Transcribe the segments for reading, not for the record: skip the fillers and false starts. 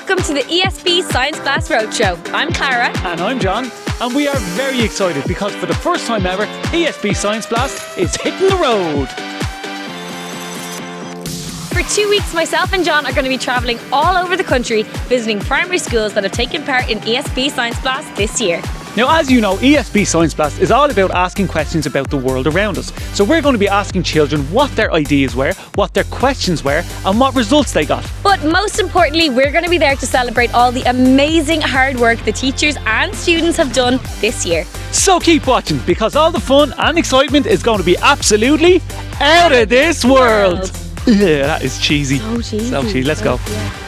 welcome to the ESB Science Blast Roadshow. I'm Clara. And I'm John. And we are very excited because for the first time ever, ESB Science Blast is hitting the road. For 2 weeks, myself and John are going to be travelling all over the country, visiting primary schools that have taken part in ESB Science Blast this year. Now, as you know, ESB Science Blast is all about asking questions about the world around us. So we're going to be asking children what their ideas were, what their questions were, and what results they got. But most importantly, we're going to be there to celebrate all the amazing hard work the teachers and students have done this year. So keep watching, because all the fun and excitement is going to be absolutely out of this world. Yeah, that is cheesy. So cheesy. So cheesy. Let's go. Yeah.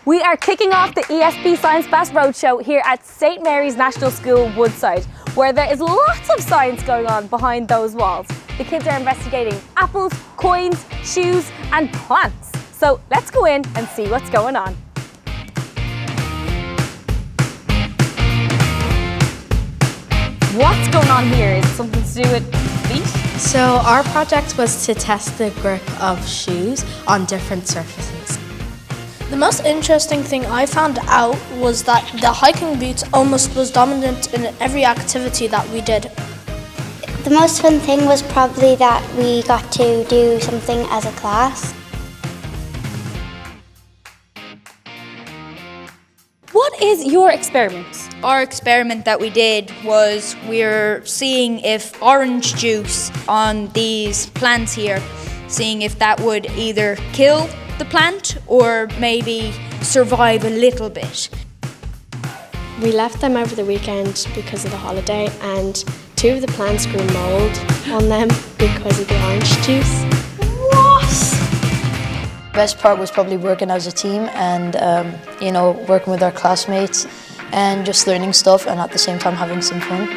We are kicking off the ESB Science Blast Roadshow here at St Mary's National School, Woodside, where there is lots of science going on behind those walls. The kids are investigating apples, coins, shoes and plants. So let's go in and see what's going on. What's going on here? Is it something to do with feet? So our project was to test the grip of shoes on different surfaces. The most interesting thing I found out was that the hiking boots almost was dominant in every activity that we did. The most fun thing was probably that we got to do something as a class. What is your experiment? Our experiment that we did was we were seeing if orange juice on these plants here, seeing if that would either kill the plant or maybe survive a little bit. We left them over the weekend because of the holiday, and 2 of the plants grew mold on them because of the orange juice. Best part was probably working as a team and working with our classmates and just learning stuff and at the same time having some fun.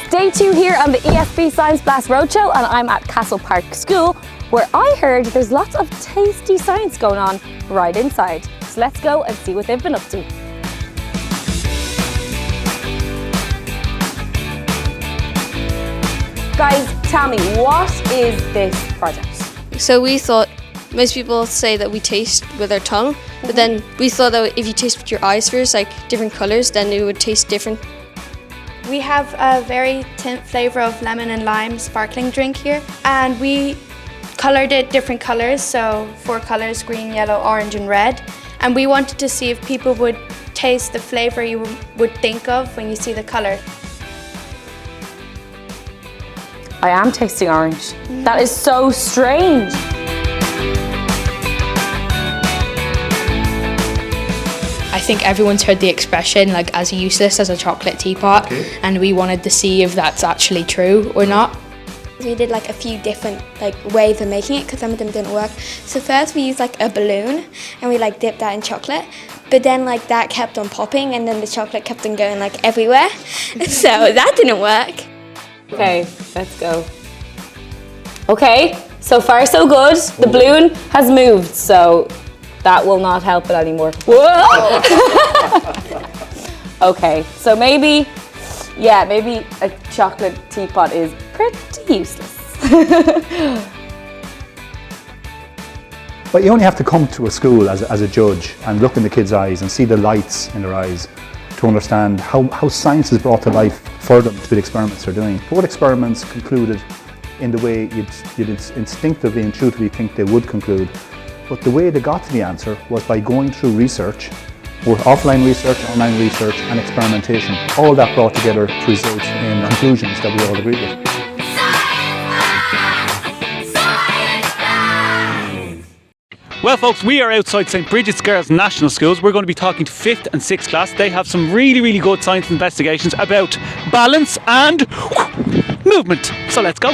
Day 2 here on the ESB Science Blast Roadshow, and I'm at Castle Park School, where I heard there's lots of tasty science going on right inside. So let's go and see what they've been up to. Guys, tell me, what is this project? So we thought, most people say that we taste with our tongue, but then we thought that if you taste with your eyes first, like different colours, then it would taste different. We have a very tint flavour of lemon and lime sparkling drink here, and we coloured it different colours, so 4 colours, green, yellow, orange and red. And we wanted to see if people would taste the flavour you would think of when you see the colour. I am tasting orange. That is so strange. I think everyone's heard the expression like as useless as a chocolate teapot, and we wanted to see if that's actually true or not. We did like a few different ways of making it because some of them didn't work. So first we used like a balloon and we dipped that in chocolate, but then that kept on popping and then the chocolate kept on going everywhere. So that didn't work. Okay, let's go. Okay, so far so good. The balloon has moved, so that will not help it anymore. Whoa! Okay, so maybe a chocolate teapot is pretty useless. But you only have to come to a school as a judge and look in the kids' eyes and see the lights in their eyes to understand how science is brought to life for them through the experiments they're doing. Both experiments concluded in the way you'd instinctively, intuitively think they would conclude. But the way they got to the answer was by going through research, both offline research, online research and experimentation. All that brought together to result in conclusions that we all agree with. Well folks, we are outside St Brigids Girls National Schools. We're going to be talking to 5th and 6th class. They have some really good science investigations about balance and movement. So let's go.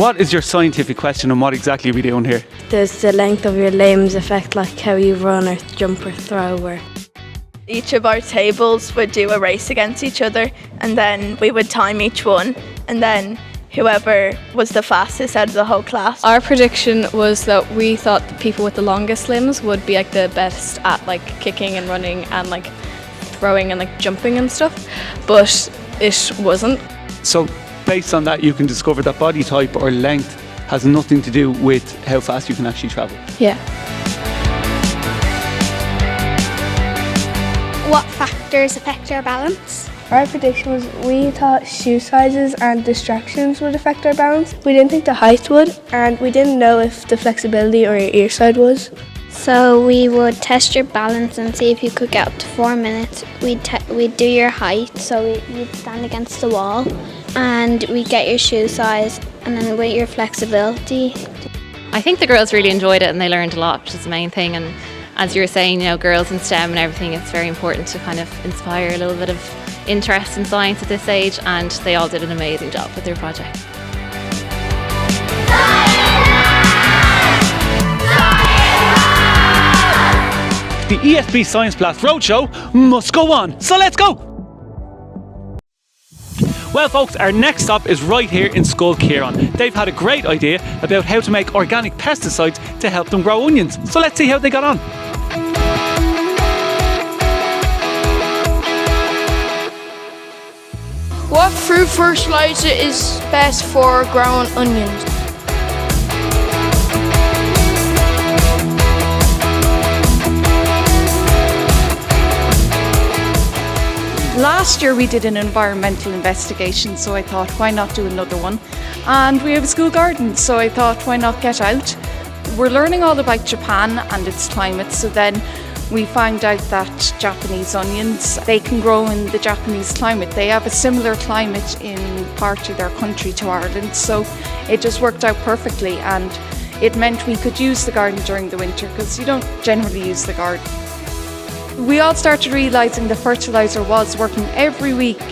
What is your scientific question and what exactly are we doing here? Does the length of your limbs affect like how you run or jump or throw or? Each of our tables would do a race against each other, and then we would time each one, and then whoever was the fastest out of the whole class. Our prediction was that we thought the people with the longest limbs would be like the best at like kicking and running and like throwing and like jumping and stuff, but it wasn't. So based on that, you can discover that body type or length has nothing to do with how fast you can actually travel. Yeah. What factors affect our balance? Our prediction was we thought shoe sizes and distractions would affect our balance. We didn't think the height would, and we didn't know if the flexibility or your ear side was. So we would test your balance and see if you could get up to 4 minutes. We'd do your height, so you'd stand against the wall, and we'd get your shoe size, and then with your flexibility. I think the girls really enjoyed it and they learned a lot, which is the main thing. And as you were saying, you know, girls in STEM and everything, it's very important to kind of inspire a little bit of interest in science at this age, and they all did an amazing job with their project. The ESB Science Blast Roadshow must go on, so let's go! Well folks, our next stop is right here in Skullkiron. They've had a great idea about how to make organic pesticides to help them grow onions. So let's see how they got on. What fruit fertilizer is best for growing onions? Last year we did an environmental investigation, so I thought why not do another one, and we have a school garden, so I thought why not get out. We're learning all about Japan and its climate, so then we found out that Japanese onions, they can grow in the Japanese climate. They have a similar climate in part of their country to Ireland, so it just worked out perfectly, and it meant we could use the garden during the winter because you don't generally use the garden. We all started realising the fertiliser was working every week.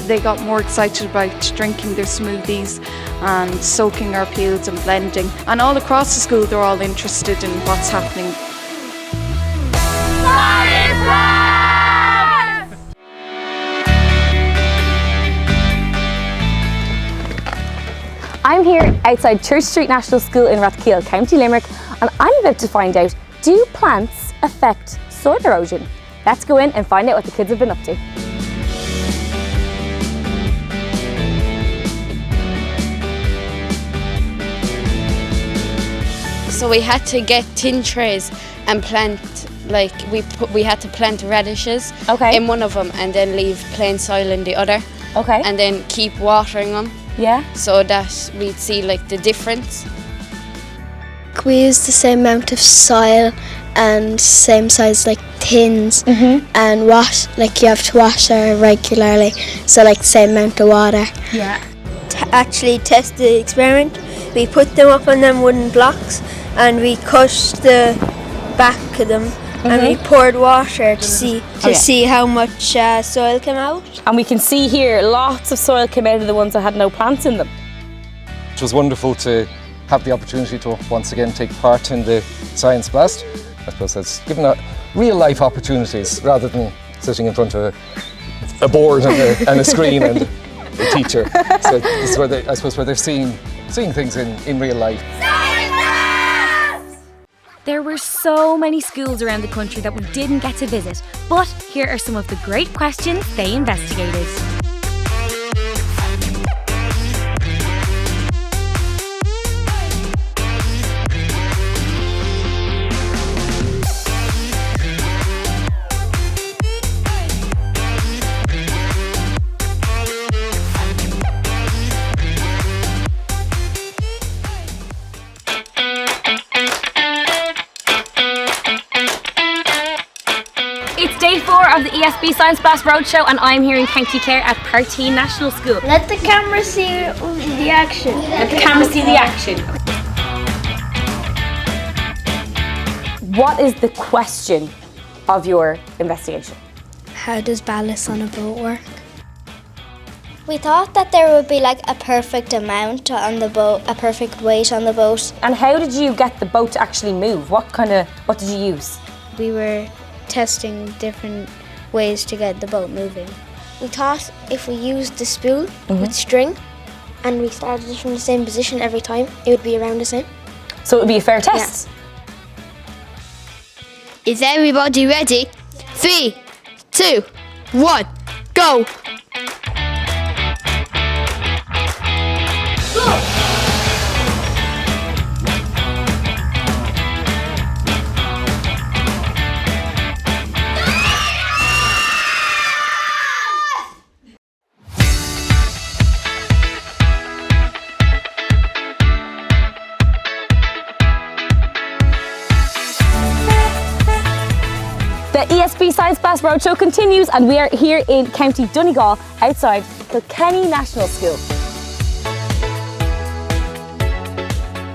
They got more excited about drinking their smoothies and soaking our peels and blending. And all across the school, they're all interested in what's happening. I'm here outside Church Street National School in Rathkeale, County Limerick, and I'm about to find out, do plants affect soil erosion? Let's go in and find out what the kids have been up to. So we had to get tin trays and plant, like we had to plant radishes in one of them and then leave plain soil in the other. Okay. And then keep watering them. Yeah. So that we'd see like the difference. We use the same amount of soil and same size like tins and wash, like you have to wash her regularly, so like same amount of water. Yeah. To actually test the experiment, we put them up on them wooden blocks and we cut the back of them and we poured water to see how much soil came out. And we can see here lots of soil came out of the ones that had no plants in them. It was wonderful to have the opportunity to once again take part in the Science Blast. I suppose that's given real life opportunities rather than sitting in front of a board and a screen and a teacher. So this is where they're seeing things in real life. There were so many schools around the country that we didn't get to visit, but here are some of the great questions they investigated. It's day 4 of the ESB Science Blast Roadshow and I'm here in County Clare at Partine National School. Let the camera see the action. Let the camera see the action. What is the question of your investigation? How does ballast on a boat work? We thought that there would be like a perfect amount on the boat, a perfect weight on the boat. And how did you get the boat to actually move? What did you use? We were testing different ways to get the boat moving. We thought if we used the spool with string and we started it from the same position every time, it would be around the same. So it would be a fair test? Yeah. Is everybody ready? 3, 2, 1, go! The ESB Science Blast Roadshow continues, and we are here in County Donegal outside Kilkenny National School.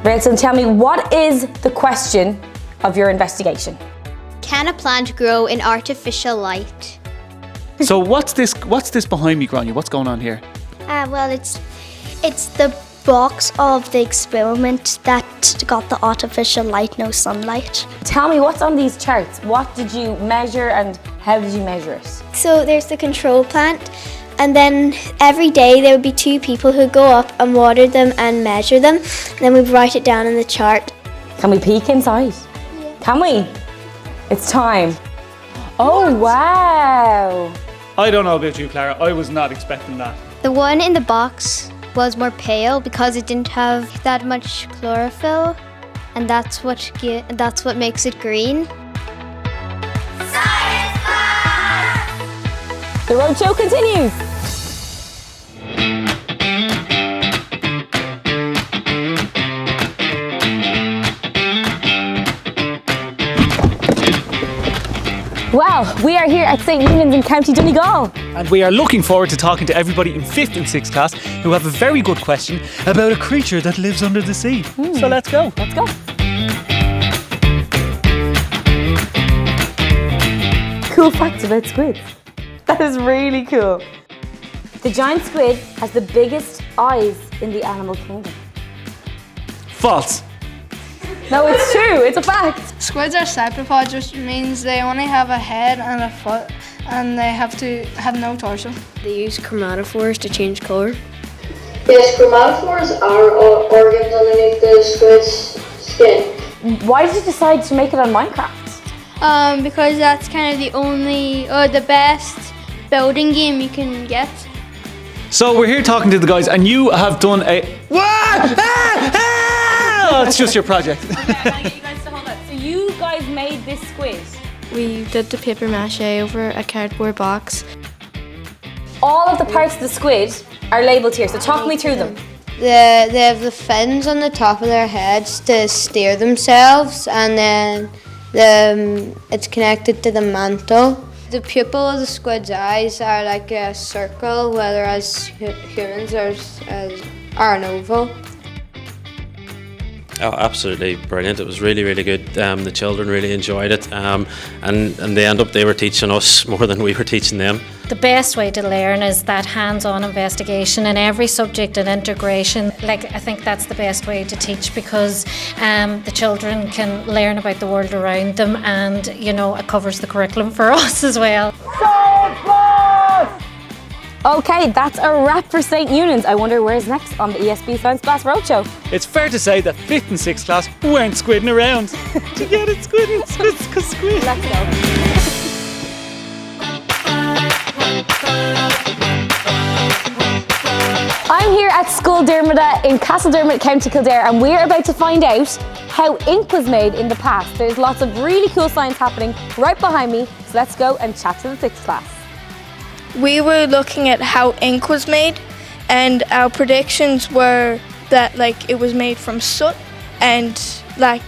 Right, so tell me, what is the question of your investigation? Can a plant grow in artificial light? So what's this behind me, Grania? What's going on here? Well, it's the box of the experiment that got the artificial light, no sunlight. Tell me, what's on these charts? What did you measure and how did you measure it? So there's the control plant, and then every day there would be 2 people who go up and water them and measure them, and then we'd write it down in the chart. Can we peek inside? Yeah. Can we? It's time. Oh, wow. I don't know about you, Clara. I was not expecting that. The one in the box was more pale because it didn't have that much chlorophyll, and that's what makes it green. Science Blast! The roadshow continues. Well, we are here at St. Newlands in County Donegal. And we are looking forward to talking to everybody in 5th and 6th class who have a very good question about a creature that lives under the sea. So let's go. Let's go. Cool facts about squids. That is really cool. The giant squid has the biggest eyes in the animal kingdom. False. No, it's true. It's a fact. Squids are cephalopods, which means they only have a head and a foot, and they have no torso. They use chromatophores to change colour. Yes, chromatophores are organs underneath the squid's skin. Why did you decide to make it on Minecraft? Because that's kind of the only, the best building game you can get. So we're here talking to the guys, and you have done a... Oh, it's just your project. Okay, I get you guys to hold up. So you guys made this squid. We did the paper mache over a cardboard box. All of the parts of the squid are labelled here, so talk me through them. They have the fins on the top of their heads to steer themselves, and then it's connected to the mantle. The pupil of the squid's eyes are like a circle, whereas humans are an oval. Oh, absolutely brilliant. It was really, really good. The children really enjoyed it, and they were teaching us more than we were teaching them. The best way to learn is that hands-on investigation in every subject and integration. I think that's the best way to teach, because the children can learn about the world around them, and it covers the curriculum for us as well. Okay, that's a wrap for St. Newlands. I wonder where's next on the ESB Science Blast Roadshow. It's fair to say that 5th and 6th class weren't squidding around. Do you get it? Squid. Let's go. I'm here at Skullkiron in Castledermot, County Kildare, and we're about to find out how ink was made in the past. There's lots of really cool science happening right behind me, so let's go and chat to the 6th class. We were looking at how ink was made, and our predictions were that it was made from soot and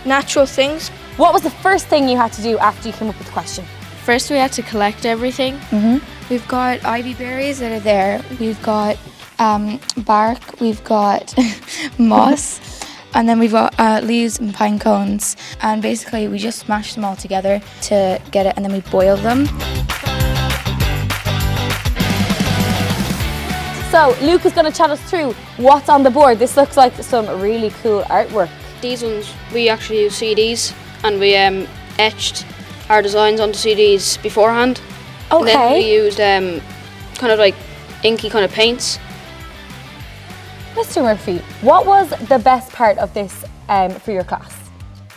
natural things. What was the first thing you had to do after you came up with the question? First we had to collect everything. We've got ivy berries that are there, we've got bark, we've got moss, and then we've got leaves and pine cones, and basically we just smashed them all together to get it, and then we boiled them. So Luke is going to chat us through what's on the board. This looks like some really cool artwork. These ones, we actually use CDs and we etched our designs onto CDs beforehand. Okay. And then we used kind of like inky kind of paints. Mr. Murphy, what was the best part of this for your class?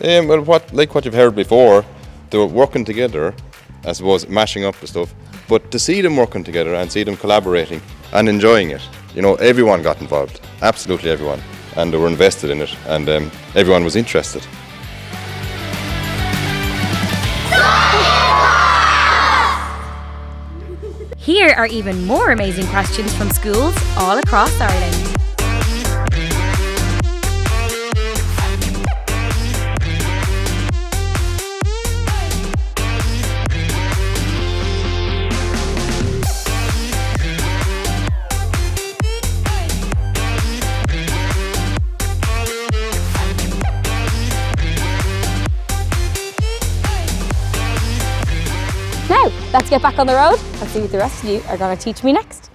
Well, what you've heard before, they were working together, I suppose, mashing up the stuff. But to see them working together and see them collaborating and enjoying it, you know, everyone got involved, absolutely everyone, and they were invested in it, and everyone was interested. Here are even more amazing questions from schools all across Ireland. Now, let's get back on the road and see what the rest of you are going to teach me next.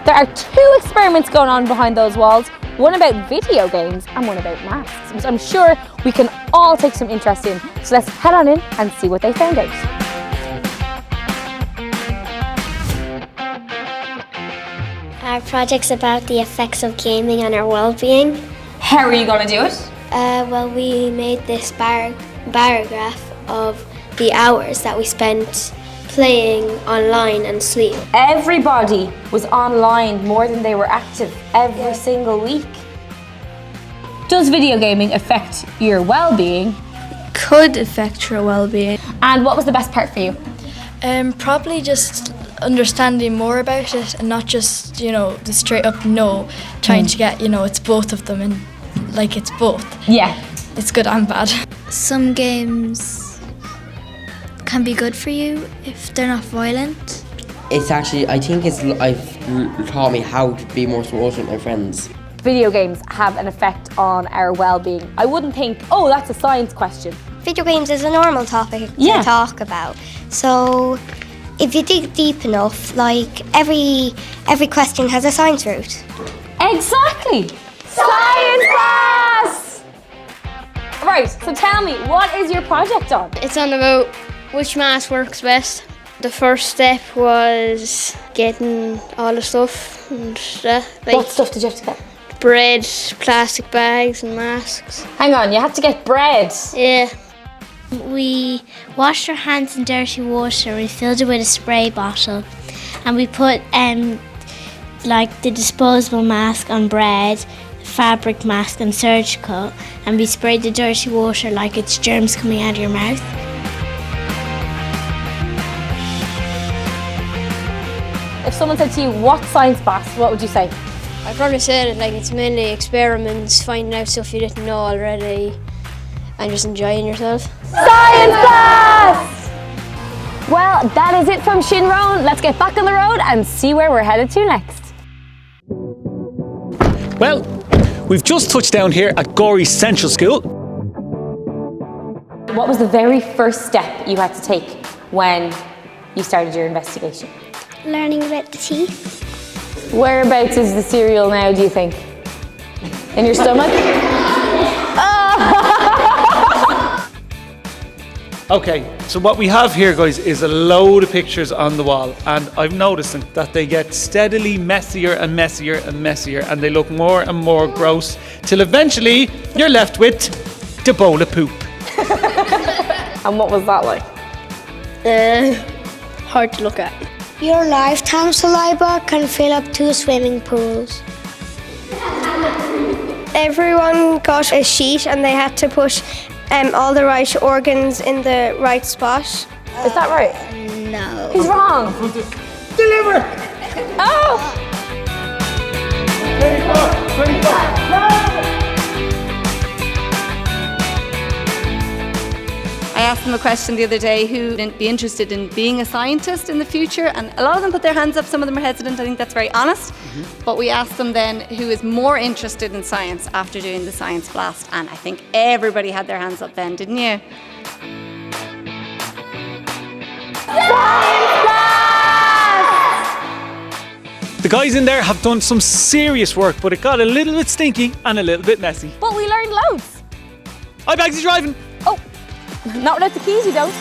There are 2 experiments going on behind those walls, one about video games and one about masks, which I'm sure we can all take some interest in. So let's head on in and see what they found out. Our project's about the effects of gaming on our well-being. How are you going to do it? Well, we made this bar graph of the hours that we spent playing online and sleep. Everybody was online more than they were active every single week. Does video gaming affect your well-being? Could affect your well-being. And what was the best part for you? Probably just understanding more about it and not just, you know, the straight up no, trying to get, you know, it's both of them and like it's both. Yeah. It's good and bad. Some games can be good for you if they're not violent. It's actually, I think I've taught me how to be more social with my friends. Video games have an effect on our well-being. I wouldn't think, oh, that's a science question. Video games is a normal topic to talk about. So if you dig deep enough, like every question has a science root. Exactly. Science class! Right, so tell me, what is your project on? It's on about which mask works best. The first step was getting all the stuff and like what stuff did you have to get? Bread, plastic bags and masks. Hang on, you had to get bread? Yeah. We washed our hands in dirty water, we filled it with a spray bottle and we put like the disposable mask on bread, fabric mask and surgical, and we sprayed the dirty water like it's germs coming out of your mouth. If someone said to you, what's Science Blast, what would you say? I'd probably say that like it's mainly experiments, finding out stuff you didn't know already and just enjoying yourself. Science Blast! Well, that is it from Shinrone. Let's get back on the road and see where we're headed to next. Well, we've just touched down here at Gory Central School. What was the very first step you had to take when you started your investigation? Learning about the teeth. Whereabouts is the cereal now, do you think? In your stomach? Okay, so what we have here, guys, is a load of pictures on the wall, and I've noticed that they get steadily messier and messier and messier, and they look more and more gross, till eventually you're left with the bowl of poop. And what was that like? Hard to look at. Your lifetime saliva can fill up 2 swimming pools. Everyone got a sheet and they had to put all the right organs in the right spot. Is that right? No. He's wrong. Deliver! Oh! 25. I asked them a question the other day who would be interested in being a scientist in the future, and a lot of them put their hands up. Some of them are hesitant. I think that's very honest. But we asked them then who is more interested in science after doing the Science Blast, and I think everybody had their hands up then, didn't you? The guys in there have done some serious work, but it got a little bit stinky and a little bit messy. But we learned loads. Hi, Bagsy's driving. Oh, not without the keys, you don't.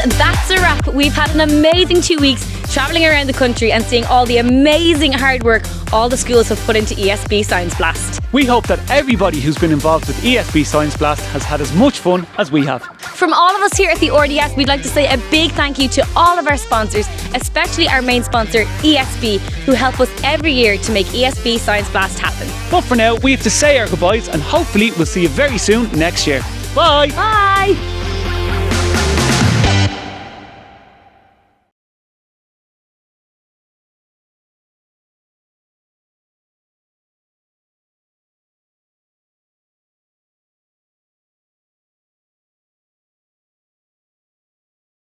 And that's a wrap. We've had an amazing 2 weeks travelling around the country and seeing all the amazing hard work all the schools have put into ESB Science Blast. We hope that everybody who's been involved with ESB Science Blast has had as much fun as we have. From all of us here at the RDS, we'd like to say a big thank you to all of our sponsors, especially our main sponsor, ESB, who help us every year to make ESB Science Blast happen. But for now, we have to say our goodbyes and hopefully we'll see you very soon next year. Bye! Bye!